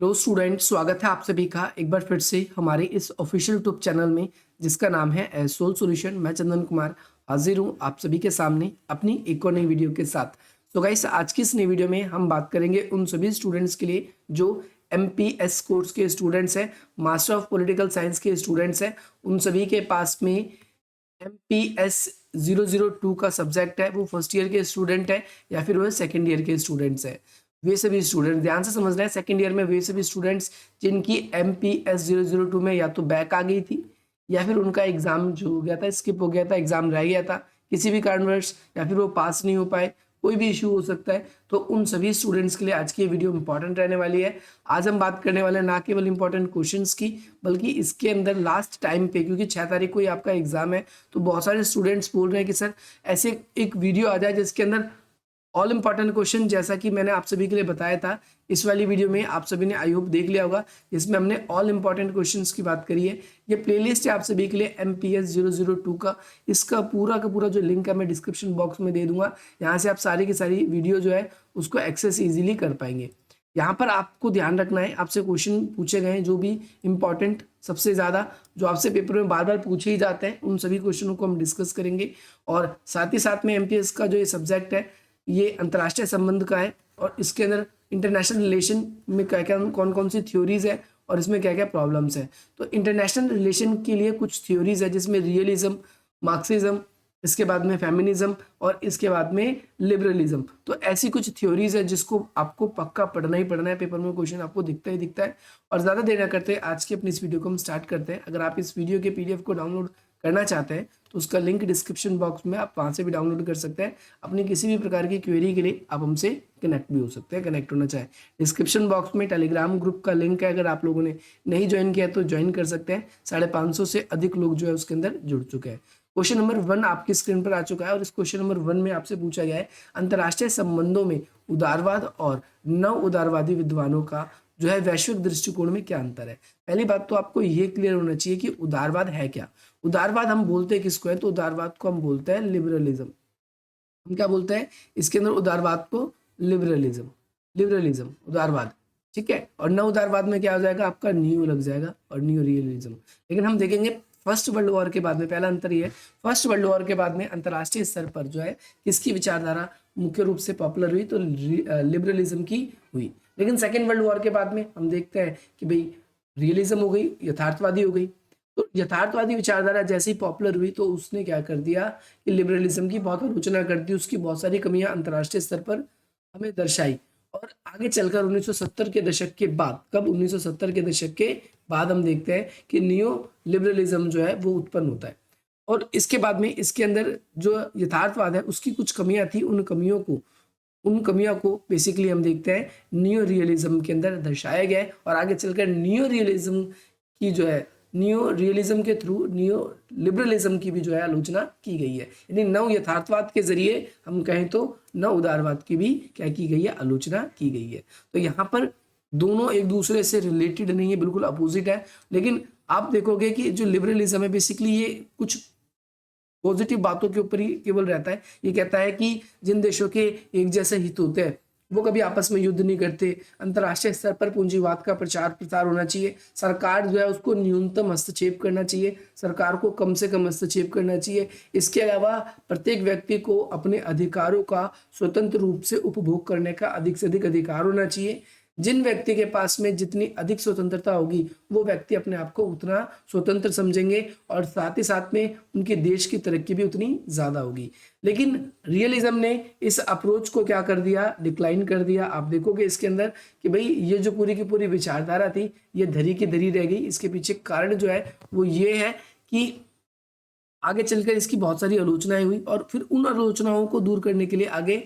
Hello student, स्वागत है आप सभी का एक बार फिर से हमारे इस ऑफिशियल यूट्यूब चैनल में जिसका नाम है सोल सॉल्यूशन। मैं चंदन कुमार हाजिर हूँ आप सभी के सामने अपनी एक और नई वीडियो के साथ। तो गाइस, आज की इस नई वीडियो में हम बात करेंगे उन सभी स्टूडेंट्स के लिए जो MPS कोर्स के स्टूडेंट्स हैं, मास्टर ऑफ पॉलिटिकल साइंस के स्टूडेंट्स हैं। उन सभी के पास में MPS 002 का सब्जेक्ट है, वो फर्स्ट ईयर के स्टूडेंट है या फिर वो सेकेंड ईयर के स्टूडेंट्स है। वे सभी स्टूडेंट ध्यान से समझना है, सेकेंड ईयर में वे सभी स्टूडेंट्स जिनकी MPS 002 में या तो बैक आ गई थी या फिर उनका एग्जाम जो हो गया था, स्किप हो गया था, एग्जाम रह गया था किसी भी कारणवश, या फिर वो पास नहीं हो पाए, कोई भी इशू हो सकता है। तो उन सभी स्टूडेंट्स के लिए आज की ये वीडियो इंपॉर्टेंट रहने वाली है। आज हम बात करने वाले हैं ना केवल इंपॉर्टेंट क्वेश्चंस की, बल्कि इसके अंदर लास्ट टाइम पे, क्योंकि 6 तारीख को ही आपका एग्जाम है, तो बहुत सारे स्टूडेंट्स बोल रहे हैं कि सर ऐसे एक वीडियो आ जाए जिसके अंदर ऑल इंपॉर्टेंट क्वेश्चन, जैसा कि मैंने आप सभी के लिए बताया था इस वाली वीडियो में, आप सभी ने आई होप देख लिया होगा, जिसमें हमने ऑल इंपॉर्टेंट क्वेश्चंस की बात करी है। ये प्लेलिस्ट है आप सभी के लिए MPS 002 का। इसका पूरा का पूरा जो लिंक है मैं डिस्क्रिप्शन बॉक्स में दे दूंगा। यहाँ से आप सारी की सारी वीडियो जो है उसको एक्सेस ईजिली कर पाएंगे। यहाँ पर आपको ध्यान रखना है, आपसे क्वेश्चन पूछे गए हैं जो भी इंपॉर्टेंट, सबसे ज़्यादा जो आपसे पेपर में बार बार पूछे ही जाते हैं, उन सभी क्वेश्चनों को हम डिस्कस करेंगे। और साथ ही साथ में MPS का जो ये सब्जेक्ट है ये अंतर्राष्ट्रीय संबंध का है, और इसके अंदर इंटरनेशनल रिलेशन में क्या क्या कौन कौन सी थ्योरीज है और इसमें क्या क्या प्रॉब्लम्स है। तो इंटरनेशनल रिलेशन के लिए कुछ थ्योरीज है जिसमें रियलिज्म, मार्क्सिज्म, इसके बाद में फेमिनिज्म और इसके बाद में लिबरलिज्म। तो ऐसी कुछ थ्योरीज है जिसको आपको पक्का पढ़ना ही पढ़ना है, पेपर में क्वेश्चन आपको दिखता ही दिखता है। और ज़्यादा देर ना करते आज की अपनी इस वीडियो को हम स्टार्ट करते हैं। अगर आप इस वीडियो के PDF को डाउनलोड करना चाहते हैं तो उसका लिंक डिस्क्रिप्शन बॉक्स में, आप वहाँ से भी डाउनलोड कर सकते हैं। अपनी किसी भी प्रकार की क्वेरी के लिए आप हमसे कनेक्ट भी हो सकते हैं, कनेक्ट होना चाहे। डिस्क्रिप्शन बॉक्स में टेलीग्राम ग्रुप का लिंक है, अगर आप लोगों ने नहीं ज्वाइन किया तो ज्वाइन कर सकते हैं। 550 से अधिक लोग जो है उसके अंदर जुड़ चुके हैं। क्वेश्चन नंबर 1 आपकी स्क्रीन पर आ चुका है, और इस क्वेश्चन नंबर 1 में आपसे पूछा गया है अंतर्राष्ट्रीय संबंधों में उदारवाद और नव उदारवादी विद्वानों का जो है वैश्विक दृष्टिकोण में क्या अंतर है। पहली बात तो आपको ये क्लियर होना चाहिए कि उदारवाद है क्या। उदारवाद हम बोलते हैं किसको है, तो उदारवाद को हम बोलते हैं लिबरलिज्म। हम क्या बोलते हैं इसके अंदर उदारवाद को, लिबरलिज्म। लिबरलिज्म उदारवाद, ठीक है। और नव उदारवाद में क्या हो जाएगा आपका, न्यू लग जाएगा, और न्यू रियलिज्म। लेकिन हम देखेंगे फर्स्ट वर्ल्ड वॉर के बाद में, पहला अंतर ये है, फर्स्ट वर्ल्ड वॉर के बाद में अंतर्राष्ट्रीय स्तर पर जो है किसकी विचारधारा मुख्य रूप से पॉपुलर हुई, तो लिबरलिज्म की हुई। लेकिन सेकेंड वर्ल्ड वॉर के बाद में हम देखते हैं कि भाई रियलिज्म हो गई, यथार्थवादी हो गई। तो यथार्थवादी विचारधारा जैसे ही पॉपुलर हुई तो उसने क्या कर दिया कि लिबरलिज्म की बहुत आलोचना कर दी, उसकी बहुत सारी कमियां अंतर्राष्ट्रीय स्तर पर हमें दर्शाई। और आगे चलकर 1970 के दशक के बाद, कब 1970 के दशक के बाद हम देखते हैं कि नियो लिबरलिज्म जो है वो उत्पन्न होता है। और इसके बाद में इसके अंदर जो यथार्थवाद है उसकी कुछ कमियां थी, उन कमियों को बेसिकली हम देखते हैं नियो रियलिज्म के अंदर दर्शाया गया है। और आगे चलकर नियो रियलिज्म की जो है, नियो रियलिज्म के थ्रू नियो लिबरलिज्म की भी जो है आलोचना की गई है। यानी नव यथार्थवाद के जरिए हम कहें तो नव उदारवाद की भी क्या की गई है, आलोचना की गई है। तो यहाँ पर दोनों एक दूसरे से रिलेटेड नहीं है, बिल्कुल अपोजिट है। लेकिन आप देखोगे कि जो लिबरलिज्म है बेसिकली ये कुछ पॉजिटिव बातों के ऊपर ही केवल रहता है। ये कहता है कि जिन देशों के एक जैसे हित होते हैं वो कभी आपस में युद्ध नहीं करते, अंतर्राष्ट्रीय स्तर पर पूंजीवाद का प्रचार प्रसार होना चाहिए, सरकार जो है उसको न्यूनतम हस्तक्षेप करना चाहिए, सरकार को कम से कम हस्तक्षेप करना चाहिए। इसके अलावा प्रत्येक व्यक्ति को अपने अधिकारों का स्वतंत्र रूप से उपभोग करने का अधिक से अधिक अधिकार होना चाहिए। जिन व्यक्ति के पास में जितनी अधिक स्वतंत्रता होगी वो व्यक्ति अपने आप को उतना स्वतंत्र समझेंगे, और साथ ही साथ में उनके देश की तरक्की भी उतनी ज्यादा होगी। लेकिन रियलिज्म ने इस अप्रोच को क्या कर दिया, डिक्लाइन कर दिया। आप देखोगे इसके अंदर कि भाई ये जो पूरी की पूरी विचारधारा थी ये धरी की धरी रह गई। इसके पीछे कारण जो है वो ये है कि आगे चलकर इसकी बहुत सारी आलोचनाएं हुई, और फिर उन आलोचनाओं को दूर करने के लिए आगे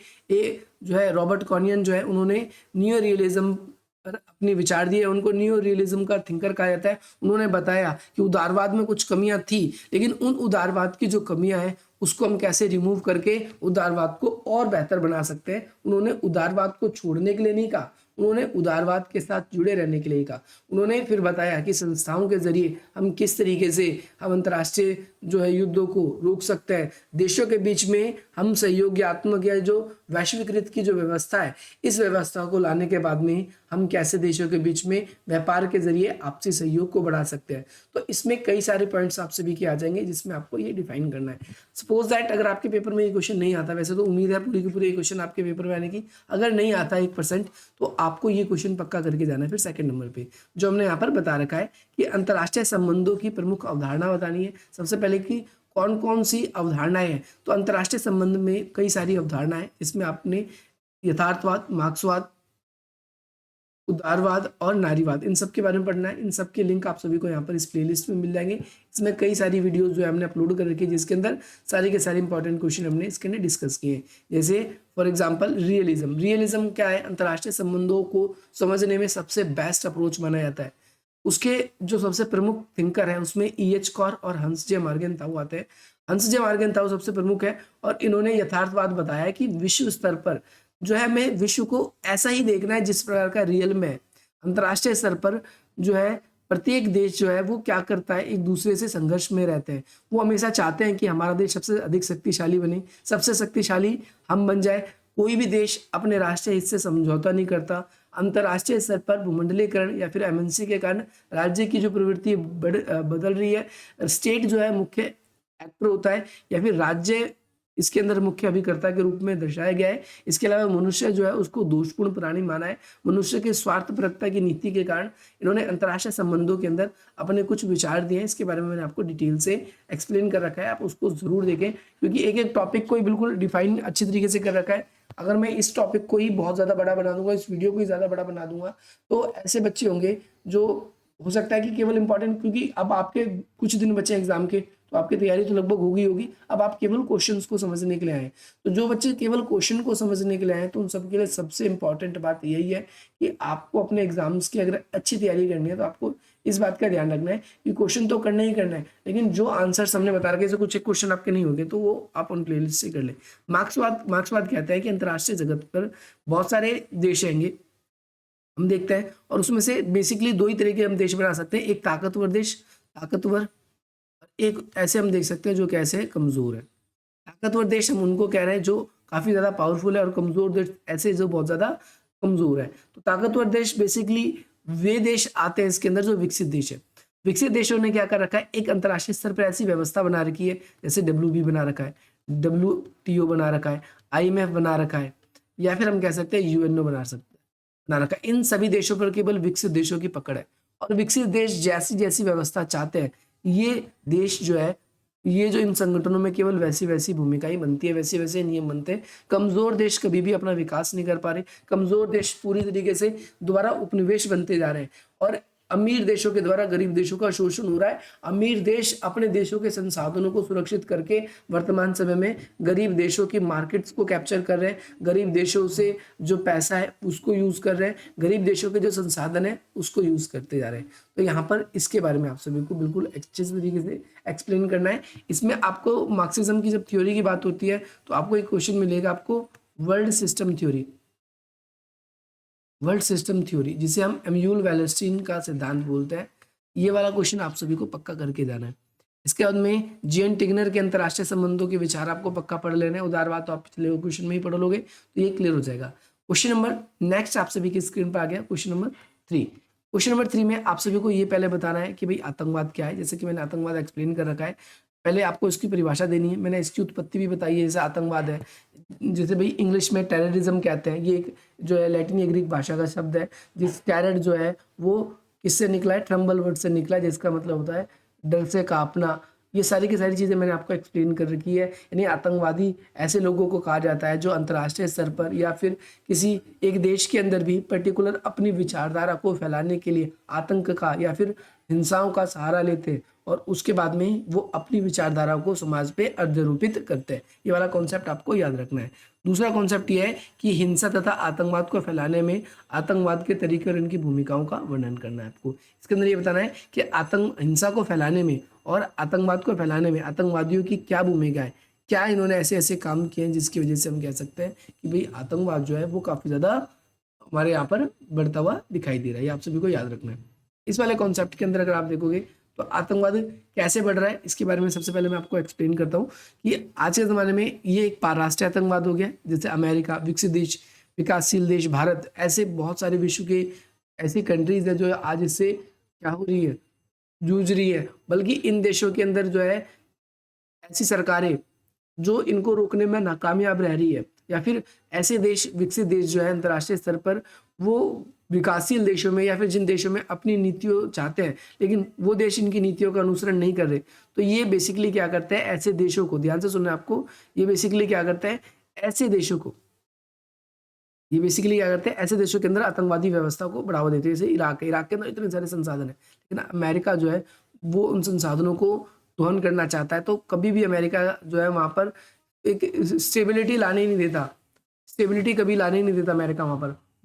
जो है रॉबर्ट कॉनियन जो है उन्होंने नियो रियलिज्म पर अपने विचार दिए। उनको नियो रियलिज्म का थिंकर कहा जाता है। उन्होंने बताया कि उदारवाद में कुछ कमियां थी, लेकिन उन उदारवाद की जो कमियां हैं उसको हम कैसे रिमूव करके उदारवाद को और बेहतर बना सकते हैं। उन्होंने उदारवाद को छोड़ने के लिए नहीं कहा, उन्होंने उदारवाद के साथ जुड़े रहने के लिए कहा। उन्होंने फिर बताया कि संस्थाओं के जरिए हम किस तरीके से हम अंतर्राष्ट्रीय जो है युद्धों को रोक सकते हैं, देशों के बीच में हम सहयोगात्मक या जो वैश्वीकृत की जो व्यवस्था है, इस व्यवस्था को लाने के बाद में हम कैसे देशों के बीच में व्यापार के जरिए आपसी सहयोग को बढ़ा सकते हैं। तो इसमें कई सारे पॉइंट्स आप सभी के आ जाएंगे जिसमें आपको ये डिफाइन करना है। सपोज दैट अगर आपके पेपर में ये क्वेश्चन नहीं आता, वैसे तो उम्मीद है पूरी की पूरी क्वेश्चन आपके पेपर में आने की, अगर नहीं आता 1% तो आपको ये क्वेश्चन पक्का करके जाना है फिर सेकंड नंबर पे, जो हमने यहाँ पर बता रखा है कि अंतर्राष्ट्रीय संबंधों की प्रमुख अवधारणा बतानी है। सबसे पहले कि कौन कौन सी अवधारणाएं हैं, तो अंतर्राष्ट्रीय संबंध में कई सारी अवधारणाएं, इसमें आपने यथार्थवाद, मार्क्सवाद, उदारवाद और नारीवाद, इन सब के बारे में पढ़ना है। इन सब के लिंक आप सभी को यहाँ पर इस प्लेलिस्ट में मिल जाएंगे। इसमें कई सारी वीडियोस जो है हमने अपलोड कर रखी है जिसके अंदर सारे के सारे इंपॉर्टेंट क्वेश्चन हमने इसके अंदर डिस्कस किए हैं। जैसे फॉर एग्जांपल रियलिज्म। रियलिज्म क्या है? अंतर्राष्ट्रीय संबंधों को समझने में सबसे बेस्ट अप्रोच माना जाता है। उसके जो सबसे प्रमुख थिंकर है उसमें E.H. कॉर और हंस जे मार्गेनताउ आते हैं। हंस जे मार्गेनताउ सबसे प्रमुख है और इन्होंने यथार्थवाद बताया कि विश्व स्तर पर जो है हमें विश्व को ऐसा ही देखना है जिस प्रकार का रियल में है। अंतर्राष्ट्रीय स्तर पर जो है प्रत्येक देश जो है वो क्या करता है, एक दूसरे से संघर्ष में रहते हैं। वो हमेशा चाहते हैं कि हमारा देश सबसे अधिक शक्तिशाली बने, सबसे शक्तिशाली हम बन जाए। कोई भी देश अपने राष्ट्रीय हित से समझौता नहीं करता। अंतर्राष्ट्रीय स्तर पर भूमंडलीकरण या फिर MNC के कारण राज्य की जो प्रवृत्ति बदल रही है, स्टेट जो है मुख्य एक्टर होता है या फिर राज्य इसके अंदर मुख्य अभिकर्ता के रूप में दर्शाया गया है। इसके अलावा मनुष्य जो है उसको दोषपूर्ण प्राणी माना है। मनुष्य के स्वार्थपरकता की नीति के कारण इन्होंने अंतर्राष्ट्रीय संबंधों के अंदर अपने कुछ विचार दिए हैं। इसके बारे में मैंने आपको डिटेल से एक्सप्लेन कर रखा है, आप उसको जरूर देखें क्योंकि एक एक टॉपिक को ही बिल्कुल डिफाइन अच्छी तरीके से कर रखा है। अगर मैं इस टॉपिक को ही बहुत ज़्यादा बड़ा बना दूंगा, इस वीडियो को ही ज़्यादा बड़ा बना दूंगा, तो ऐसे बच्चे होंगे जो हो सकता है कि केवल इंपॉर्टेंट, क्योंकि अब आपके कुछ दिन बचे एग्जाम के तो आपकी तैयारी तो लगभग होगी। अब आप केवल क्वेश्चंस को समझने के लिए आए, तो जो बच्चे केवल क्वेश्चन को समझने के लिए आए तो उन सबके लिए सबसे इंपॉर्टेंट बात यही है कि आपको अपने एग्जाम्स की अगर अच्छी तैयारी करनी है तो आपको इस बात का ध्यान रखना है कि क्वेश्चन तो करना ही करना है, लेकिन जो आंसर हमने बता रखे कुछ एक क्वेश्चन आपके नहीं होंगे तो वो आप उन प्लेलिस्ट से कर ले। मार्क्सवाद कहता है कि अंतर्राष्ट्रीय जगत पर बहुत सारे देश आएंगे, हम देखते हैं, और उसमें से बेसिकली दो ही तरह के हम देश बना सकते हैं, एक ताकतवर देश, ताकतवर, एक ऐसे हम देख सकते हैं जो कैसे कमजोर है। ताकतवर देश हम उनको कह रहे हैं जो काफी ज्यादा पावरफुल है, और कमजोर देश ऐसे जो बहुत ज्यादा कमजोर है। तो ताकतवर देश बेसिकली वे देश आते हैं इसके अंदर जो विकसित देश है। विकसित देशों ने क्या कर रखा है, एक अंतर्राष्ट्रीय स्तर पर ऐसी व्यवस्था बना रखी है, जैसे WB बना रखा है, WTO बना रखा है, IMF बना रखा है, या फिर हम कह सकते हैं UNO बना रखा है। इन सभी देशों पर केवल विकसित देशों की पकड़ है, और विकसित देश जैसी जैसी व्यवस्था चाहते हैं ये देश जो है, ये जो इन संगठनों में केवल वैसी वैसी भूमिका ही बनती है, वैसे वैसे नियम बनते हैं। कमजोर देश कभी भी अपना विकास नहीं कर पा रहे, कमजोर देश पूरी तरीके से दोबारा उपनिवेश बनते जा रहे हैं, और अमीर देशों के द्वारा गरीब देशों का शोषण हो रहा है। अमीर देश अपने देशों के संसाधनों को सुरक्षित करके वर्तमान समय में गरीब देशों की मार्केट्स को कैप्चर कर रहे हैं, गरीब देशों से जो पैसा है उसको यूज कर रहे हैं, गरीब देशों के जो संसाधन है उसको यूज करते जा रहे हैं। तो यहाँ पर इसके बारे में आप सभी को बिल्कुल अच्छे तरीके से एक्सप्लेन करना है। इसमें आपको मार्क्सिज्म की जब थ्योरी की बात होती है तो आपको एक क्वेश्चन मिलेगा, आपको world system theory, world system theory जिसे हम एम्यूल वैलेस्टीन का सिद्धांत बोलते हैं, ये वाला क्वेश्चन आप सभी को पक्का करके जाना है। इसके बाद में जीएन टिग्नर के अंतर्राष्ट्रीय संबंधों के विचार आपको पक्का पढ़ लेना है। उदारवाद तो आप पिछले क्वेश्चन में ही पढ़ लोगे तो ये क्लियर हो जाएगा। क्वेश्चन नंबर नेक्स्ट आप सभी की स्क्रीन पर आ गया, क्वेश्चन नंबर 3। क्वेश्चन नंबर 3 में आप सभी को ये पहले बताना है कि भाई आतंकवाद क्या है। जैसे कि मैंने आतंकवाद एक्सप्लेन कर रखा है, पहले आपको इसकी परिभाषा देनी है। मैंने इसकी उत्पत्ति भी बताई है, जैसे आतंकवाद है, जैसे भाई इंग्लिश में टेररिज्म कहते हैं, ये एक जो है लैटिन या ग्रीक भाषा का शब्द है। जिस टेरर जो है वो किससे निकला है, ट्रम्बल वर्ड से निकला है, जिसका मतलब होता है डर से कांपना। ये सारी की सारी चीज़ें मैंने आपको एक्सप्लेन कर रखी है। यानी आतंकवादी ऐसे लोगों को कहा जाता है जो अंतर्राष्ट्रीय स्तर पर या फिर किसी एक देश के अंदर भी पर्टिकुलर अपनी विचारधारा को फैलाने के लिए आतंक का या फिर हिंसाओं का सहारा लेते हैं, और उसके बाद में वो अपनी विचारधारा को समाज पे अध्यारोपित करते हैं। ये वाला कॉन्सेप्ट आपको याद रखना है। दूसरा कॉन्सेप्ट ये है कि हिंसा तथा आतंकवाद को फैलाने में आतंकवाद के तरीके और इनकी भूमिकाओं का वर्णन करना है आपको। इसके अंदर ये बताना है कि हिंसा को फैलाने में और आतंकवाद को फैलाने में आतंकवादियों की क्या भूमिका है, क्या इन्होंने ऐसे ऐसे काम किए हैं जिसकी वजह से हम कह सकते हैं कि भाई आतंकवाद जो है वो काफ़ी ज़्यादा हमारे यहाँ पर बढ़ता हुआ दिखाई दे रहा है, ये आप सभी को याद रखना है। इस वाले कॉन्सेप्ट के अंदर अगर आप देखोगे तो आतंकवाद कैसे बढ़ रहा है इसके बारे में सबसे पहले मैं आपको एक्सप्लेन करता हूँ कि आज के ज़माने में ये एक पारराष्ट्रीय आतंकवाद हो गया, जैसे अमेरिका, विकसित देश, विकासशील देश, भारत, ऐसे बहुत सारे विश्व के ऐसी कंट्रीज है जो आज इससे क्या हो रही है, जूझ रही है। बल्कि इन देशों के अंदर जो है ऐसी सरकारें जो इनको रोकने में नाकामयाब रह रही है, या फिर ऐसे देश, विकसित देश जो है अंतर्राष्ट्रीय स्तर पर वो विकासशील देशों में या फिर जिन देशों में अपनी नीतियों चाहते हैं लेकिन वो देश इनकी नीतियों का अनुसरण नहीं कर रहे, तो ये बेसिकली क्या करते हैं, ऐसे देशों को, ध्यान से सुनना आपको, ये बेसिकली क्या करते हैं, ऐसे देशों को, ये बेसिकली क्या करते हैं, ऐसे देशों के अंदर आतंकवादी व्यवस्था को बढ़ावा देते हैं। जैसे इराक है, इराक के अंदर इतने सारे संसाधन है लेकिन अमेरिका जो है वो उन संसाधनों को दोहन करना चाहता है, तो कभी भी अमेरिका जो है वहाँ पर एक स्टेबिलिटी लाने ही नहीं देता, स्टेबिलिटी कभी लाने ही नहीं देता अमेरिका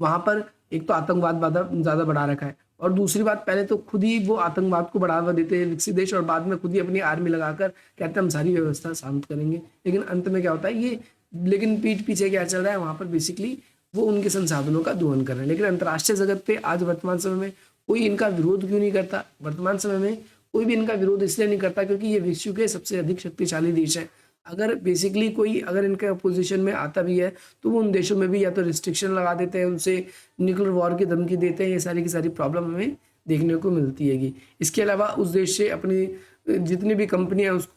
वहाँ पर एक तो आतंकवाद ज़्यादा बढ़ा रखा है, और दूसरी बात, पहले तो खुद ही वो आतंकवाद को बढ़ावा देते हैं विकसित देश, और बाद में खुद ही अपनी आर्मी लगाकर कहते हैं हम सारी व्यवस्था शांत करेंगे, लेकिन अंत में क्या होता है ये, लेकिन पीठ पीछे क्या चल रहा है वहाँ पर, बेसिकली वो उनके संसाधनों का दोहन कर रहे हैं। लेकिन अंतर्राष्ट्रीय जगत पे आज वर्तमान समय में कोई इनका विरोध क्यों नहीं करता, वर्तमान समय में कोई भी इनका विरोध इसलिए नहीं करता क्योंकि ये विश्व के सबसे अधिक शक्तिशाली देश है। अगर बेसिकली कोई अगर इनके अपोजिशन में आता भी है तो वो उन देशों में भी या तो रिस्ट्रिक्शन लगा देते हैं, उनसे न्यूक्लियर वॉर की धमकी देते हैं, ये सारी की सारी प्रॉब्लम हमें देखने को मिलती हैगी। इसके अलावा उस देश से अपनी जितनी भी कंपनियां उसको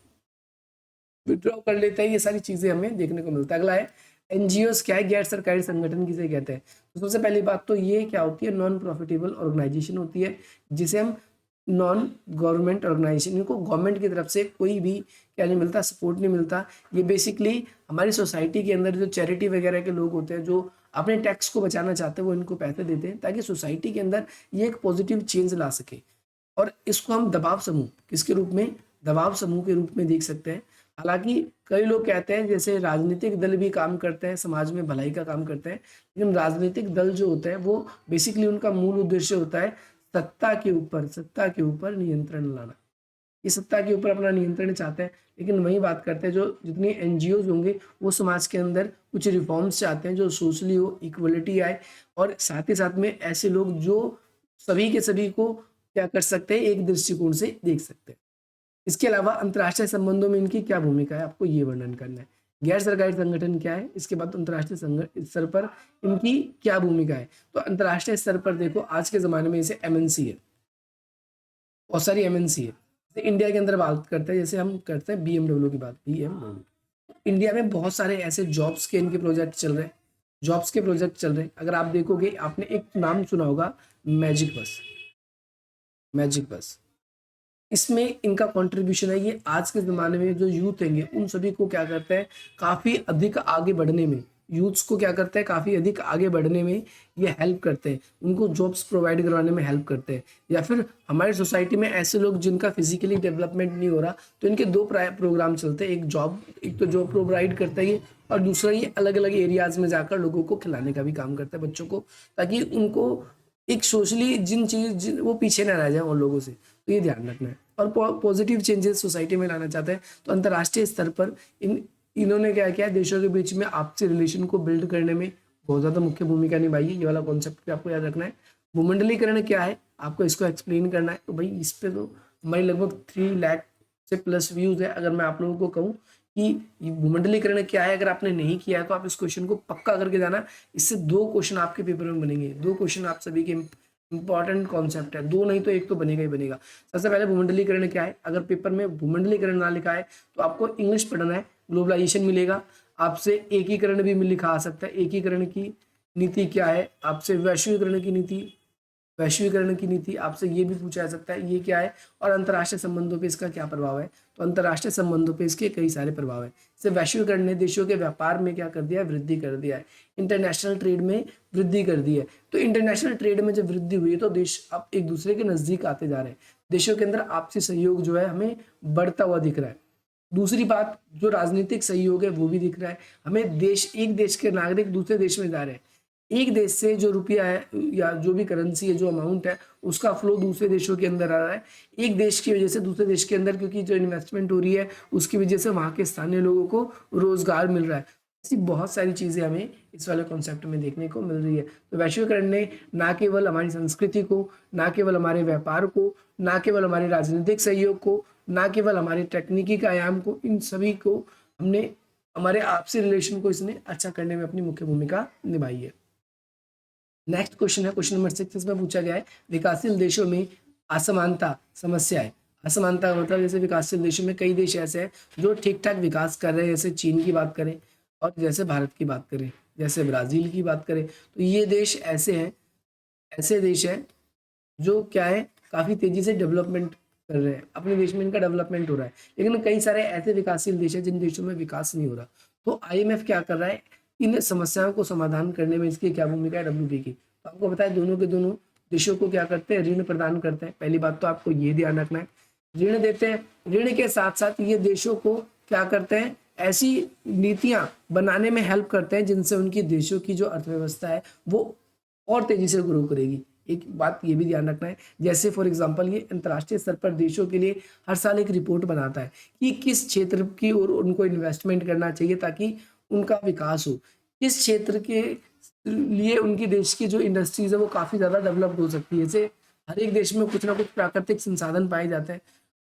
विड्रॉ कर लेते हैं, ये सारी चीज़ें हमें देखने को मिलता है। अगला है एनजीओस, क्या है, गैर सरकारी संगठन किसे कहते हैं। तो सबसे पहली बात तो ये क्या होती है, नॉन प्रॉफिटेबल ऑर्गेनाइजेशन होती है, जिसे हम नॉन गवर्नमेंट ऑर्गेनाइजेशन, इनको गवर्नमेंट की तरफ से कोई भी क्या नहीं मिलता, सपोर्ट नहीं मिलता। ये बेसिकली हमारी सोसाइटी के अंदर जो चैरिटी वगैरह के लोग होते हैं जो अपने टैक्स को बचाना चाहते हैं वो इनको पैसे देते हैं ताकि सोसाइटी के अंदर ये एक पॉजिटिव चेंज ला सके। और इसको हम दबाव समूह किसके रूप में, दबाव समूह के रूप में देख सकते हैं। हालांकि कई लोग कहते हैं जैसे राजनीतिक दल भी काम करते हैं, समाज में भलाई का काम करते हैं, लेकिन राजनीतिक दल जो होते हैं वो बेसिकली उनका मूल उद्देश्य होता है सत्ता के ऊपर नियंत्रण लाना। ये सत्ता के ऊपर अपना नियंत्रण चाहते हैं, लेकिन वही बात करते हैं जो जितनी एनजीओज होंगे वो समाज के अंदर कुछ रिफॉर्म्स चाहते हैं जो सोशली हो, इक्वलिटी आए, और साथ ही साथ में ऐसे लोग जो सभी के सभी को क्या कर सकते हैं, एक दृष्टिकोण से देख सकते हैं। इसके अलावा अंतर्राष्ट्रीय संबंधों में इनकी क्या भूमिका है, आपको ये वर्णन करना है। गैर सरकारी संगठन क्या है, इसके बाद अंतर्राष्ट्रीय स्तर पर इनकी क्या भूमिका है। तो अंतर्राष्ट्रीय स्तर पर देखो आज के ज़माने में जैसे एमएनसी है, बहुत सारी एमएनसी है। जैसे इंडिया के अंदर बात करते हैं, जैसे हम करते हैं बीएमडब्ल्यू की बात, बीएमडब्ल्यू, इंडिया में बहुत सारे ऐसे जॉब्स के इनके प्रोजेक्ट चल रहे हैं, जॉब्स के प्रोजेक्ट चल रहे हैं। अगर आप देखोगे, आपने एक नाम सुना होगा, मैजिक बस, मैजिक बस, इसमें इनका कंट्रीब्यूशन है। ये आज के ज़माने में जो यूथ हैं उन सभी को क्या करते हैं, काफ़ी अधिक आगे बढ़ने में, यूथ्स को क्या करते हैं, काफ़ी अधिक आगे बढ़ने में ये हेल्प करते हैं, उनको जॉब्स प्रोवाइड करवाने में हेल्प करते हैं। या फिर हमारी सोसाइटी में ऐसे लोग जिनका फिजिकली डेवलपमेंट नहीं हो रहा, तो इनके दो प्रोग्राम चलते हैं, एक तो जॉब प्रोवाइड करता है ये, और दूसरा ये अलग अलग एरियाज़ में जाकर लोगों को खिलाने का भी काम करता है, बच्चों को, ताकि उनको एक सोशली वो पीछे ना रह जाए उन लोगों से, तो ये ध्यान रखना है। और पॉजिटिव चेंजेस सोसाइटी में लाना चाहते हैं, तो अंतर्राष्ट्रीय स्तर पर इन्होंने क्या किया, देशों के बीच में आपसी रिलेशन को बिल्ड करने में बहुत ज़्यादा मुख्य भूमिका निभाई है। ये वाला कॉन्सेप्ट भी आपको याद रखना है। भूमंडलीकरण क्या है, आपको इसको एक्सप्लेन करना है। तो भाई इस पे तो हमारी लगभग 3 लाख से प्लस व्यूज़ है। अगर मैं आप लोगों को कहूँ कि भूमंडलीकरण क्या है, अगर आपने नहीं किया है तो आप इस क्वेश्चन को पक्का करके जाना। इससे 2 क्वेश्चन आपके पेपर में बनेंगे, 2 क्वेश्चन आप सभी के इंपॉर्टेंट कॉन्सेप्ट है, 2 नहीं तो 1 तो बनेगा ही बनेगा। सबसे पहले भूमंडलीकरण क्या है, अगर पेपर में भूमंडलीकरण ना लिखा है तो आपको इंग्लिश पढ़ना है, ग्लोबलाइजेशन मिलेगा, आपसे एकीकरण भी लिखा आ सकता है, एकीकरण की नीति क्या है, आपसे वैश्वीकरण की नीति आपसे ये भी पूछा जा सकता है, ये क्या है, और अंतर्राष्ट्रीय संबंधों पे इसका क्या प्रभाव है। तो अंतर्राष्ट्रीय संबंधों पे इसके कई सारे प्रभाव है। जैसे वैश्वीकरण ने देशों के व्यापार में क्या कर दिया है, वृद्धि कर दिया है, इंटरनेशनल ट्रेड में वृद्धि कर दी है। तो इंटरनेशनल ट्रेड में जब वृद्धि हुई तो देश अब एक दूसरे के नजदीक आते जा रहे हैं, देशों के अंदर आपसी सहयोग जो है हमें बढ़ता हुआ दिख रहा है। दूसरी बात, जो राजनीतिक सहयोग है वो भी दिख रहा है हमें, एक देश के नागरिक दूसरे देश में जा रहे हैं, एक देश से जो रुपया है या जो भी करेंसी है, जो अमाउंट है, उसका फ्लो दूसरे देशों के अंदर आ रहा है, एक देश की वजह से दूसरे देश के अंदर, क्योंकि जो इन्वेस्टमेंट हो रही है उसकी वजह से वहाँ के स्थानीय लोगों को रोजगार मिल रहा है। ऐसी बहुत सारी चीज़ें हमें इस वाले कॉन्सेप्ट में देखने को मिल रही है। तो वैश्वीकरण ने ना केवल हमारी संस्कृति को, ना केवल हमारे व्यापार को, ना केवल हमारे राजनीतिक सहयोग को, ना केवल हमारे तकनीकी का आयाम को, इन सभी को हमने हमारे आपसी रिलेशन को इसने अच्छा करने में अपनी मुख्य भूमिका निभाई है। नेक्स्ट क्वेश्चन है क्वेश्चन नंबर 6, इसमें पूछा गया है विकासशील देशों में असमानता समस्या है। असमानता का मतलब जैसे विकासशील देशों में कई देश ऐसे हैं जो ठीक ठाक विकास कर रहे हैं, जैसे चीन की बात करें और जैसे भारत की बात करें, जैसे ब्राजील की बात करें, तो ये देश ऐसे हैं, ऐसे देश हैं जो क्या है काफ़ी तेज़ी से डेवलपमेंट कर रहे हैं, अपने देश में इनका डेवलपमेंट हो रहा है। लेकिन कई सारे ऐसे विकासशील देश हैं जिन देशों में विकास नहीं हो रहा। तो आईएमएफ क्या कर रहा है, इन समस्याओं को समाधान करने में इसकी क्या भूमिका है, डब्ल्यूपी की। तो आपको पता है दोनों के दोनों देशों को क्या करते हैं, ऋण प्रदान करते हैं। पहली बात तो आपको ये ध्यान रखना है, ऋण देते हैं, ऋण के साथ साथ ये देशों को क्या करते हैं, ऐसी नीतियां बनाने में हेल्प करते हैं जिनसे उनकी देशों की जो अर्थव्यवस्था है वो और तेजी से ग्रो करेगी। एक बात ये भी ध्यान रखना है, जैसे फॉर एग्जांपल ये अंतर्राष्ट्रीय स्तर पर देशों के लिए हर साल एक रिपोर्ट बनाता है कि किस क्षेत्र की ओर उनको इन्वेस्टमेंट करना चाहिए ताकि उनका विकास हो, किस क्षेत्र के लिए उनकी देश की जो इंडस्ट्रीज है वो काफ़ी ज़्यादा डेवलप्ड हो सकती है। जैसे हर एक देश में कुछ ना कुछ प्राकृतिक संसाधन पाए जाते हैं,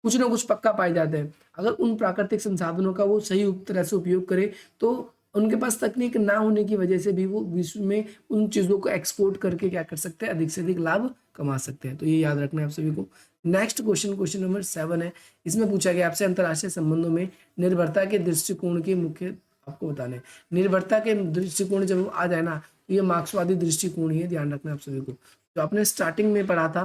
कुछ ना कुछ पक्का पाए जाते हैं। अगर उन प्राकृतिक संसाधनों का वो सही तरह से उपयोग करे तो उनके पास तकनीक ना होने की वजह से भी वो विश्व में उन चीज़ों को एक्सपोर्ट करके क्या कर सकते हैं, अधिक से अधिक लाभ कमा सकते हैं। तो ये याद रखना है आप सभी को। नेक्स्ट क्वेश्चन क्वेश्चन नंबर 7 है, इसमें पूछा गया आपसे अंतर्राष्ट्रीय संबंधों में निर्भरता के दृष्टिकोण के मुख्य आपको बताने। निर्भरता के दृष्टिकोण जब आ जाए ना तो ये मार्क्सवादी दृष्टिकोण ही है, ध्यान रखना है आप सभी को। जो आपने स्टार्टिंग में पढ़ा था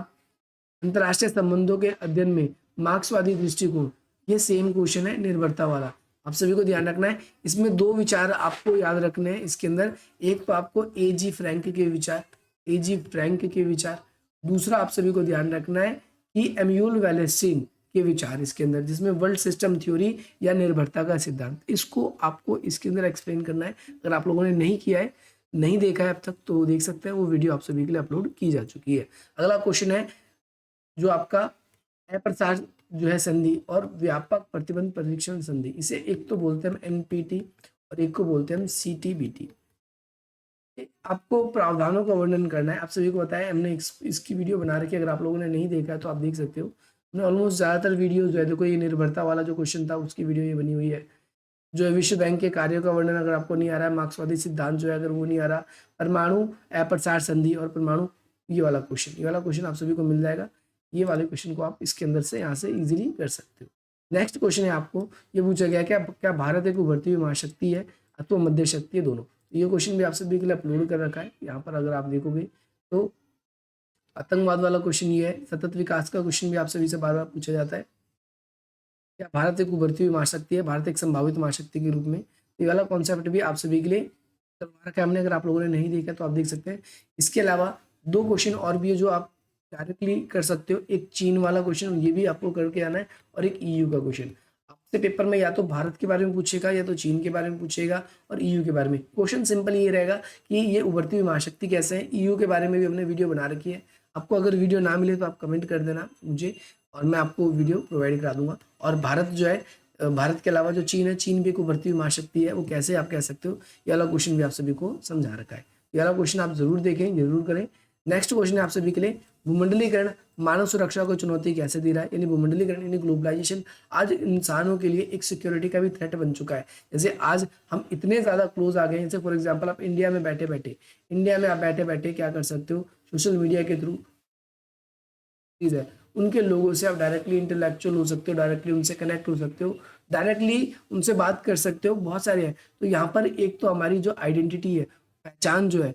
अंतर्राष्ट्रीय संबंधों के अध्ययन में मार्क्सवादी दृष्टिकोण, ये सेम क्वेश्चन है निर्भरता वाला, आप सभी को ध्यान रखना है। इसमें दो विचार आपको याद रखने हैं इसके अंदर, एक तो आपको एजी फ्रैंक के विचार, एजी फ्रैंक के विचार, दूसरा आप सभी को ध्यान रखना है कि एम्यूल वैलेंस्टीन के विचार इसके अंदर, जिसमें वर्ल्ड सिस्टम थ्योरी या निर्भरता का सिद्धांत, इसको आपको इसके अंदर एक्सप्लेन करना है। अगर आप लोगों ने नहीं किया है, नहीं देखा है अब तक, तो देख सकते हैं, वो वीडियो आप सभी के लिए अपलोड की जा चुकी है। अगला क्वेश्चन है जो आपका अप्रसार जो है संधि और व्यापक प्रतिबंध परीक्षण संधि, इसे एक तो बोलते हैं हम एनपीटी और एक को बोलते हैं हम सीटीबीटी। आपको प्रावधानों का वर्णन करना है, आप सभी को बताया हमने इसकी वीडियो बना रखी है, अगर आप लोगों ने नहीं देखा है तो आप देख सकते हो। हमने ऑलमोस्ट ज़्यादातर वीडियो जो है, देखो ये निर्भरता वाला जो क्वेश्चन था उसकी वीडियो ये बनी हुई है। जो है विश्व बैंक के कार्यों का वर्णन अगर आपको नहीं आ रहा है, मार्क्सवादी सिद्धांत जो है अगर वो नहीं आ रहा, परमाणु अप्रसार संधि और परमाणु, ये वाला क्वेश्चन आप सभी को मिल जाएगा। ये वाले क्वेश्चन को आप इसके अंदर से यहाँ से इजीली कर सकते हो। नेक्स्ट क्वेश्चन है आपको ये पूछा गया क्या भारत एक उभरती हुई महाशक्ति है अथवा मध्य शक्ति है, दोनों। ये क्वेश्चन भी आप सभी के लिए अपलोड कर रखा है यहाँ पर, अगर आप देखोगे तो आतंकवाद वाला क्वेश्चन ये है। सतत विकास का क्वेश्चन भी आप सभी से बार बार पूछा जाता है, क्या भारत एक उभरती हुई महाशक्ति है, भारत एक संभावित महाशक्ति के रूप में। ये वाला कॉन्सेप्ट भी आप सभी के लिए करवा रखा है हमने, अगर आप लोगों ने नहीं देखा तो आप देख सकते हैं। इसके अलावा दो क्वेश्चन और भी है जो आप डायरेक्टली कर सकते हो, एक चीन वाला क्वेश्चन ये भी आपको करके आना है, और एक ईयू का क्वेश्चन। आपसे पेपर में या तो भारत के बारे में पूछेगा या तो चीन के बारे में पूछेगा और ईयू के बारे में। क्वेश्चन सिंपल ये रहेगा कि ये उभरती हुई महाशक्ति कैसे है। ईयू के बारे में भी हमने वीडियो बना रखी है, आपको अगर वीडियो ना मिले तो आप कमेंट कर देना मुझे और मैं आपको वीडियो प्रोवाइड करा दूंगा। और भारत जो है, भारत के अलावा जो चीन है, चीन भी एक उभरती हुई महाशक्ति है, वो कैसे आप कह सकते हो, ये वाला क्वेश्चन भी आप सभी को समझा रखा है। ये वाला क्वेश्चन आप जरूर देखें, जरूर करें। नेक्स्ट क्वेश्चन है आप सभी के लिए, भूमंडलीकरण मानव सुरक्षा को चुनौती कैसे दे रहा है। यानी भूमंडलीकरण यानी ग्लोबलाइजेशन आज इंसानों के लिए एक सिक्योरिटी का भी थ्रेट बन चुका है। जैसे आज हम इतने ज़्यादा क्लोज आ गए हैं, जैसे फॉर एग्जांपल आप इंडिया में बैठे बैठे क्या कर सकते हो, सोशल मीडिया के थ्रू चीज़ है, उनके लोगों से आप डायरेक्टली इंटेलेक्चुअल हो सकते हो, डायरेक्टली उनसे कनेक्ट हो सकते हो, डायरेक्टली उनसे बात कर सकते हो, बहुत सारे हैं। तो यहाँ पर एक तो हमारी जो आइडेंटिटी है, पहचान जो है,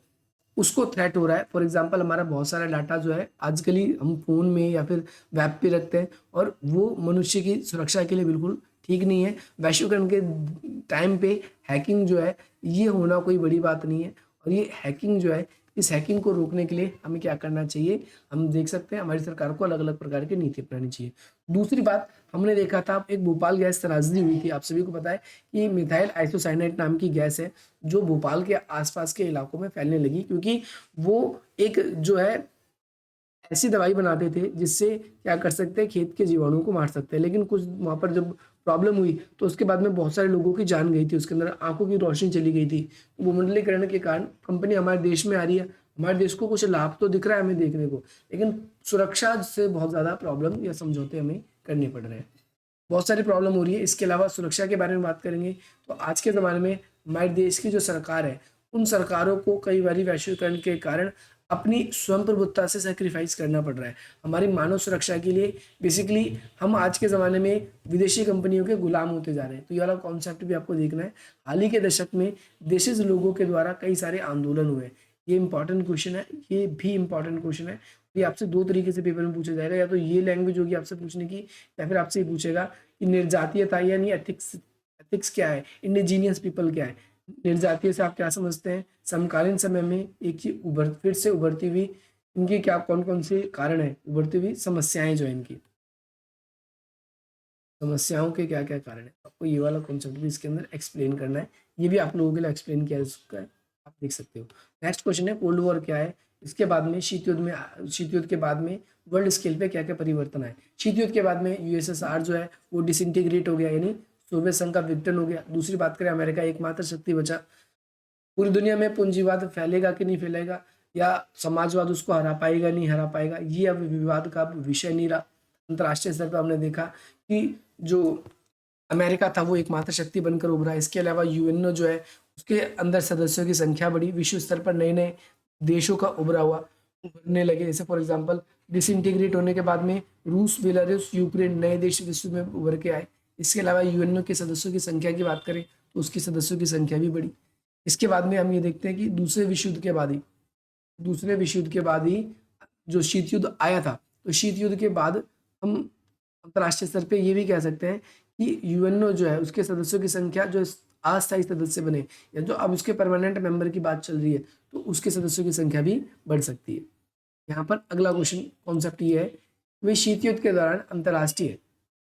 उसको थ्रेट हो रहा है। फॉर एग्जांपल हमारा बहुत सारा डाटा जो है आजकल ही हम फ़ोन में या फिर वेब पे रखते हैं, और वो मनुष्य की सुरक्षा के लिए बिल्कुल ठीक नहीं है। वैश्वीकरण के टाइम पे हैकिंग जो है ये होना कोई बड़ी बात नहीं है, और ये हैकिंग जो है, इस हैकिंग को रोकने के लिए हमें क्या करना चाहिए, हम देख सकते हैं हमारी सरकार को अलग अलग प्रकार की नीति अपनानी चाहिए। दूसरी बात हमने देखा था, एक भोपाल गैस त्रासदी हुई थी, आप सभी को पता है कि मिथाइल आइसोसाइनेट नाम की गैस है जो भोपाल के आसपास के इलाकों में फैलने लगी, क्योंकि वो एक जो है ऐसी दवाई बनाते थे जिससे क्या कर सकते हैं, खेत के जीवाणुओं को मार सकते हैं। लेकिन कुछ वहाँ पर जब प्रॉब्लम हुई तो उसके बाद में बहुत सारे लोगों की जान गई थी, उसके अंदर आंखों की रोशनी चली गई थी। भूमंडलीकरण के कारण कंपनी हमारे देश में आ रही है, हमारे देश को कुछ लाभ तो दिख रहा है हमें देखने को, लेकिन सुरक्षा से बहुत ज़्यादा प्रॉब्लम या समझौते हमें करने पड़ रहे हैं, बहुत सारी प्रॉब्लम हो रही है। इसके अलावा सुरक्षा के बारे में बात करेंगे तो आज के ज़माने में हमारे देश की जो सरकार है, उन सरकारों को कई बार वैश्वीकरण के कारण अपनी स्वयं प्रभुत्ता से सेक्रीफाइस करना पड़ रहा है हमारी मानव सुरक्षा के लिए। बेसिकली हम आज के ज़माने में विदेशी कंपनियों के गुलाम होते जा रहे हैं, तो ये वाला कॉन्सेप्ट भी आपको देखना है। हाल ही के दशक में देशज लोगों के द्वारा कई सारे आंदोलन हुए, ये इंपॉर्टेंट क्वेश्चन है, ये भी इंपॉर्टेंट क्वेश्चन है। ये आपसे दो तरीके से पेपर में पूछा जाएगा, या तो ये लैंग्वेज होगी आपसे पूछने की, या फिर आपसे ये पूछेगा कि निर्जातीयता यानी एथिक्स, एथिक्स क्या है, इंडिजीनियस पीपल क्या है। निर्जातीय से आप क्या समझते हैं, समकालीन समय में एक ही फिर से उभरती हुई इनकी क्या कौन कौन से कारण है, उभरती हुई समस्याएं जो है इनकी समस्याओं के क्या क्या कारण है, आपको ये वाला कॉन्सेप्ट भी इसके अंदर एक्सप्लेन करना है। ये भी आप लोगों के लिए एक्सप्लेन किया जा चुका है, आप देख सकते हो। नेक्स्ट क्वेश्चन है कोल्ड वॉर क्या है, इसके बाद में शीत युद्ध के बाद में वर्ल्ड स्केल पे क्या क्या परिवर्तन आए। शीत युद्ध के बाद में यूएसएसआर जो है वो डिसइंटीग्रेट हो गया, यानी सोवियत संघ का विघटन हो गया। दूसरी बात करें अमेरिका एकमात्र शक्ति बचा। पूरी दुनिया में पूंजीवाद फैलेगा कि नहीं फैलेगा, या समाजवाद उसको हरा पाएगा नहीं हरा पाएगा, ये अब विवाद का विषय नहीं रहा। अंतर्राष्ट्रीय स्तर पर हमने देखा कि जो अमेरिका था वो एकमात्र शक्ति बनकर उभरा। इसके अलावा यूएनओ जो है उसके अंदर सदस्यों की संख्या बढ़ी, विश्व स्तर पर नए नए देशों का उभरने लगे। जैसे फॉर एग्जांपल डिसइंटीग्रेट होने के बाद में रूस, बेलारूस, यूक्रेन नए देश विश्व में उभर के आए। इसके अलावा यूएनओ के सदस्यों की संख्या की बात करें तो उसके सदस्यों की संख्या भी बढ़ी। इसके बाद में हम ये देखते हैं कि दूसरे विश्व युद्ध के बाद ही जो शीत युद्ध आया था, तो शीत युद्ध के बाद हम अंतर्राष्ट्रीय स्तर पे ये भी कह सकते हैं कि यूएनओ जो है उसके सदस्यों की संख्या जो अस्थायी सदस्य बने, या जो अब उसके परमानेंट मेंबर की बात चल रही है, तो उसके सदस्यों की संख्या भी बढ़ सकती है। यहाँ पर अगला क्वेश्चन कॉन्सेप्ट ये है, वे शीत युद्ध के दौरान अंतर्राष्ट्रीय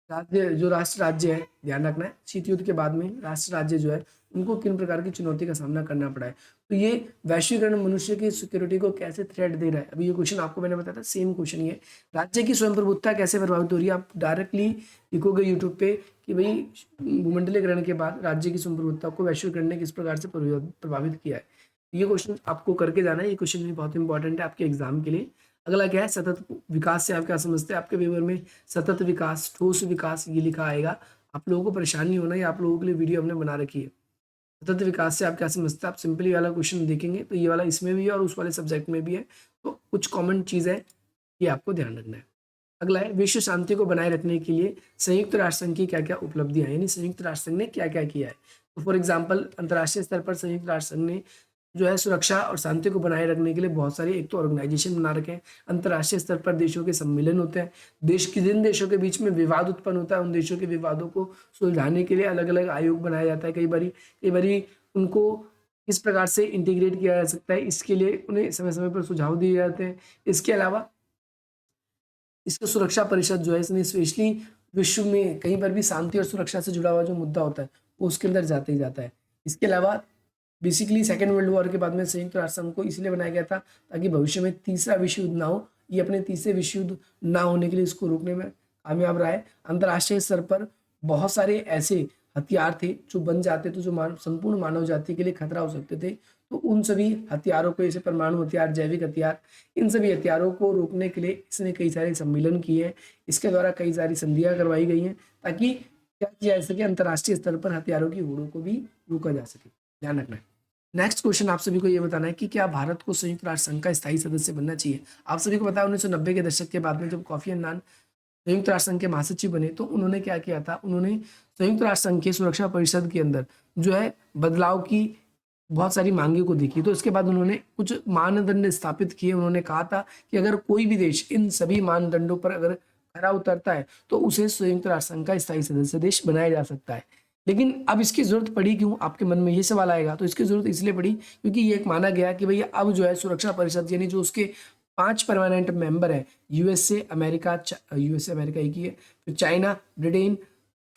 राष्ट्र राज्य है, ध्यान रखना है, शीत युद्ध के बाद में राष्ट्र राज्य जो है उनको किन प्रकार की चुनौती का सामना करना पड़ा है। तो ये वैश्वीकरण मनुष्य की सिक्योरिटी को कैसे थ्रेट दे रहा है, अभी ये क्वेश्चन आपको मैंने बताया था, सेम क्वेश्चन ये। राज्य की स्वयं प्रभुत्ता कैसे प्रभावित हो रही है, आप डायरेक्टली लिखोगे यूट्यूब पे कि भाई भूमंडलीकरण के बाद राज्य की स्वयं प्रभुत्ता को वैश्वीकरण ने किस प्रकार से प्रभावित किया है। ये क्वेश्चन आपको करके जाना है, ये क्वेश्चन भी बहुत इंपॉर्टेंट है आपके एग्जाम के लिए। अगला क्या है, सतत विकास से आप क्या समझते हैं। आपके पेपर में सतत विकास, ठोस विकास ये लिखा आएगा, आप लोगों को परेशान नहीं होना, ये आप लोगों के लिए वीडियो हमने बना रखी है। सतत विकास से आप क्या समझते हैं, आप सिंपली वाला क्वेश्चन देखेंगे तो ये वाला इसमें भी है और उस वाले सब्जेक्ट में भी है, तो कुछ कॉमन चीज़ है, ये आपको ध्यान रखना है। अगला है विश्व शांति को बनाए रखने के लिए संयुक्त राष्ट्र संघ की क्या क्या उपलब्धियां, यानी संयुक्त राष्ट्र संघ ने क्या क्या किया है। तो फॉर एग्जाम्पल अंतर्राष्ट्रीय स्तर पर संयुक्त राष्ट्र संघ ने जो है सुरक्षा और शांति को बनाए रखने के लिए बहुत सारी एक तो ऑर्गेनाइजेशन बना रखे हैं। अंतर्राष्ट्रीय स्तर पर देशों के सम्मेलन होते हैं, देश के जिन देशों के बीच में विवाद उत्पन्न होता है उन देशों के विवादों को सुलझाने के लिए अलग अलग आयोग बनाया जाता है। कई बारी उनको किस प्रकार से इंटीग्रेट किया जा सकता है, इसके लिए उन्हें समय समय पर सुझाव दिए जाते हैं। इसके अलावा इसका सुरक्षा परिषद जो है इसने स्पेशली विश्व में कहीं पर भी शांति और सुरक्षा से जुड़ा हुआ जो मुद्दा होता है वो उसके अंदर जाते ही जाता है। इसके अलावा बेसिकली सेकेंड वर्ल्ड वॉर के बाद में संयुक्त राष्ट्र संघ को इसलिए बनाया गया था ताकि भविष्य में तीसरा विश्व युद्ध ना हो, ये अपने तीसरे विश्व युद्ध ना होने के लिए इसको रोकने में कामयाब रहा है। अंतर्राष्ट्रीय स्तर पर बहुत सारे ऐसे हथियार थे जो बन जाते तो जो संपूर्ण मानव जाति के लिए खतरा हो सकते थे, तो उन सभी हथियारों को, जैसे परमाणु हथियार, जैविक हथियार, इन सभी हथियारों को रोकने के लिए इसने कई सारे सम्मेलन किए हैं। इसके द्वारा कई सारी संधियां करवाई गई हैं ताकि क्या किया जा सके, अंतर्राष्ट्रीय स्तर पर हथियारों की होड़ों को भी रोका जा सके। ध्यान रखना है। नेक्स्ट क्वेश्चन आप सभी को ये बताना है कि क्या भारत को संयुक्त राष्ट्र संघ का स्थायी सदस्य बनना चाहिए। आप सभी को पता है 1990 के दशक के बाद में जब कोफी अन्नान संयुक्त राष्ट्र संघ के महासचिव बने तो उन्होंने क्या किया था, उन्होंने संयुक्त राष्ट्र संघ के सुरक्षा परिषद के अंदर जो है बदलाव की बहुत सारी मांगे को देखी। तो इसके बाद उन्होंने कुछ मानदंड स्थापित किए। उन्होंने कहा था कि अगर कोई भी देश इन सभी मानदंडों पर अगर खरा उतरता है तो उसे संयुक्त राष्ट्र संघ का स्थायी सदस्य देश बनाया जा सकता है। लेकिन अब इसकी जरूरत पड़ी क्यों, आपके मन में ये सवाल आएगा। तो इसकी जरूरत इसलिए पड़ी क्योंकि ये एक माना गया कि भैया अब जो है सुरक्षा परिषद यानी जो उसके 5 परमानेंट मेंबर है, यूएसए अमेरिका एक ही है, फिर चाइना, ब्रिटेन,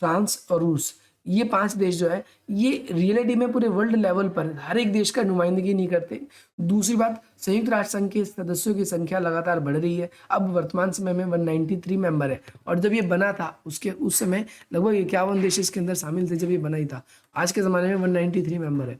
फ्रांस और रूस, ये 5 देश जो है ये रियलिटी में पूरे वर्ल्ड लेवल पर हर एक देश का नुमाइंदगी नहीं करते। दूसरी बात, संयुक्त राष्ट्र संघ के सदस्यों की संख्या लगातार बढ़ रही है। अब वर्तमान समय में 193 मेंबर है और जब ये बना था उसके उस समय लगभग 51 देश इसके अंदर शामिल थे जब ये बना ही था। आज के ज़माने में 193 मेंबर है।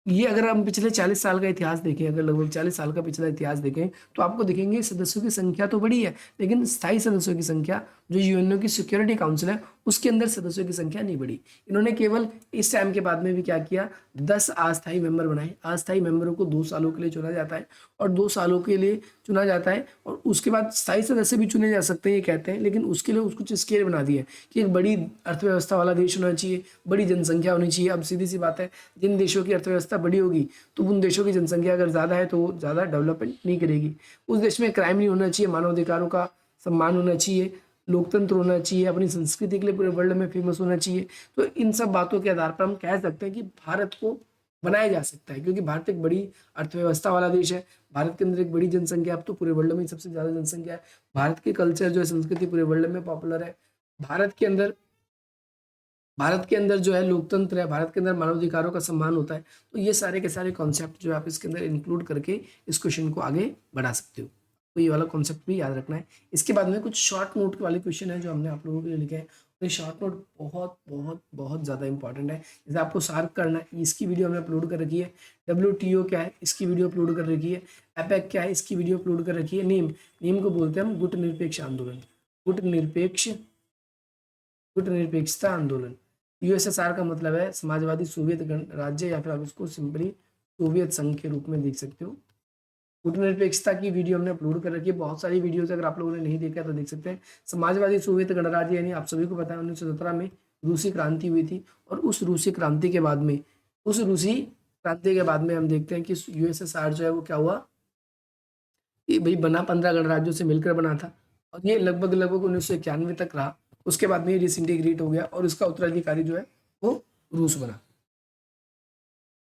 ये अगर हम पिछले 40 साल का इतिहास देखें, अगर लगभग 40 साल का पिछला इतिहास देखें तो आपको दिखेंगे सदस्यों की संख्या तो बड़ी है, लेकिन स्थायी सदस्यों की संख्या जो यूएनओ की सिक्योरिटी काउंसिल है उसके अंदर सदस्यों की संख्या नहीं बढ़ी। इन्होंने केवल इस टाइम के बाद में भी क्या किया, 10 अस्थायी मेंबर बनाए। अस्थायी मेंबरों को 2 सालों के लिए चुना जाता है और 2 सालों के लिए चुना जाता है और उसके बाद स्थायी सदस्य भी चुने जा सकते हैं ये कहते हैं, लेकिन उसके लिए कुछ स्केल बना दिए कि एक बड़ी अर्थव्यवस्था वाला देश होना चाहिए, बड़ी जनसंख्या होनी चाहिए। अब सीधी सी बात है, जिन देशों की अर्थव्यवस्था बड़ी होगी तो उन देशों की जनसंख्या अगर ज़्यादा है तो वो ज़्यादा डेवलपमेंट नहीं करेगी। उस देश में क्राइम नहीं होना चाहिए, मानवाधिकारों का सम्मान होना चाहिए, लोकतंत्र होना चाहिए, अपनी संस्कृति के लिए पूरे वर्ल्ड में फेमस होना चाहिए। तो इन सब बातों के आधार पर हम कह सकते हैं कि भारत को बनाया जा सकता है, क्योंकि भारत एक बड़ी अर्थव्यवस्था वाला देश है। भारत के अंदर एक बड़ी जनसंख्या, अब तो पूरे वर्ल्ड में सबसे ज़्यादा जनसंख्या है। भारत के कल्चर जो है, संस्कृति पूरे वर्ल्ड में पॉपुलर है। भारत के अंदर जो है लोकतंत्र है, भारत के अंदर मानवाधिकारों का सम्मान होता है। तो ये सारे के सारे कॉन्सेप्ट जो आप इसके अंदर इंक्लूड करके इस क्वेश्चन को आगे बढ़ा सकते हो। तो ये वाला कॉन्सेप्ट भी याद रखना है। इसके बाद में कुछ शॉर्ट नोट वाले क्वेश्चन है जो हमने आप लोगों के लिए लिखे हैं। तो शॉर्ट नोट बहुत बहुत बहुत ज़्यादा इंपॉर्टेंट है। जैसे आपको सार्क करना है, इसकी वीडियो हमने अपलोड कर रखी है। WTO क्या है, इसकी वीडियो अपलोड कर रखी है। एपेक क्या है, इसकी वीडियो अपलोड कर रखी है। नीम को बोलते हैं हम गुट निरपेक्ष आंदोलन, गुट निरपेक्षता आंदोलन। USSR का मतलब है समाजवादी सोवियत राज्य, या फिर आप इसको सिंपली सोवियत संघ के रूप में देख सकते हो। गुटनिरपेक्षता की वीडियो हमने अपलोड कर रखी है। बहुत सारी वीडियोस अगर आप लोगों ने नहीं देखा तो देख सकते हैं। समाजवादी सोवियत गणराज्य, यानी आप सभी को पता है 1917 में रूसी क्रांति हुई थी और उस रूसी क्रांति के बाद में हम देखते हैं कि USSR जो है वो क्या हुआ, ये भाई बना 15 गणराज्यों से मिलकर बना था और ये लगभग 1991 तक रहा। उसके बाद में ये डिसइंटीग्रेट हो गया और इसका उत्तराधिकारी जो है वो रूस बना।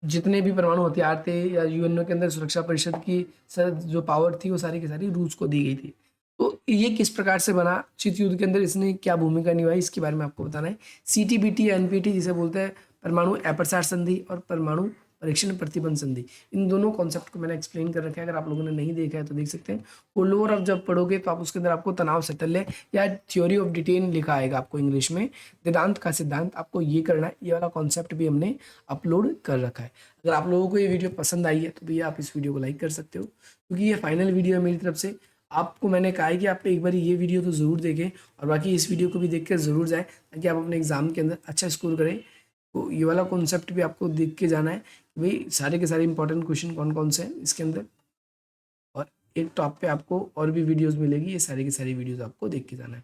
जितने भी परमाणु हथियार थे या यूएनओ के अंदर सुरक्षा परिषद की जो पावर थी वो सारी की सारी रूस को दी गई थी। तो ये किस प्रकार से बना, शीत युद्ध के अंदर इसने क्या भूमिका निभाई, इसके बारे में आपको बताना है। CTBT या NPT जिसे बोलते हैं परमाणु अप्रसार संधि और परमाणु परीक्षण प्रतिबंध संधि, इन दोनों कॉन्सेप्ट को मैंने एक्सप्लेन कर रखा है। अगर आप लोगों ने नहीं देखा है तो देख सकते हैं। कोल्ड अब जब पढ़ोगे तो आप उसके अंदर आपको तनाव सैतल्य या थ्योरी ऑफ डिटेन लिखा आएगा आपको इंग्लिश में, वेदांत का सिद्धांत, आपको ये करना है। ये वाला कॉन्सेप्ट भी हमने अपलोड कर रखा है। अगर आप लोगों को ये वीडियो पसंद आई है तो भैया आप इस वीडियो को लाइक कर सकते हो, क्योंकि ये फाइनल वीडियो है मेरी तरफ से। आपको मैंने कहा है कि आप एक बार ये वीडियो तो ज़रूर देखें और बाकी इस वीडियो को भी देख कर ज़रूर जाएँ, ताकि आप अपने एग्जाम के अंदर अच्छा स्कोर करें। तो ये वाला कॉन्सेप्ट भी आपको देख के जाना है कि भाई सारे के सारे इंपॉर्टेंट क्वेश्चन कौन कौन से हैं इसके अंदर, और एक टॉप पे आपको और भी वीडियोस मिलेगी। ये सारी की सारी वीडियोस आपको देख के जाना है।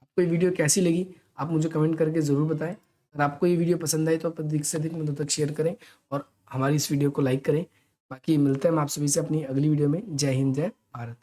आपको ये वीडियो कैसी लगी आप मुझे कमेंट करके ज़रूर बताएं। अगर आपको ये वीडियो पसंद आई तो आप अधिक से अधिक मुझे तक शेयर करें और हमारी इस वीडियो को लाइक करें। बाकी मिलते हैं हम आप सभी से अपनी अगली वीडियो में। जय हिंद, जय भारत।